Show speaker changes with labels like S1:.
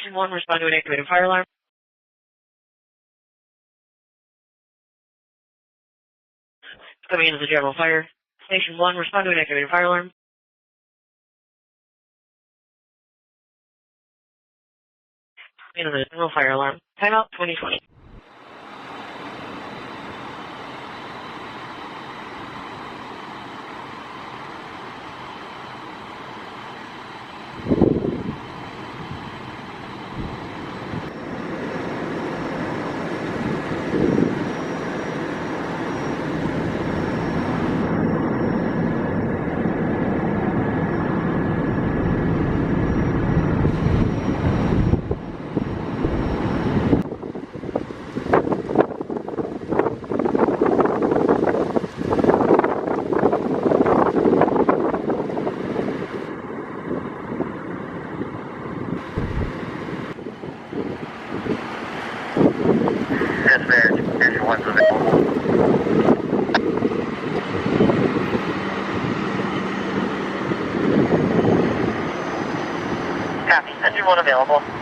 S1: Station 1, respond to an activated fire alarm. Coming into the general fire. Station 1, respond to an activated fire alarm. Into the general fire alarm. Timeout 2020.
S2: Dispatch, Station 1's available. Copy, Engine 1 available.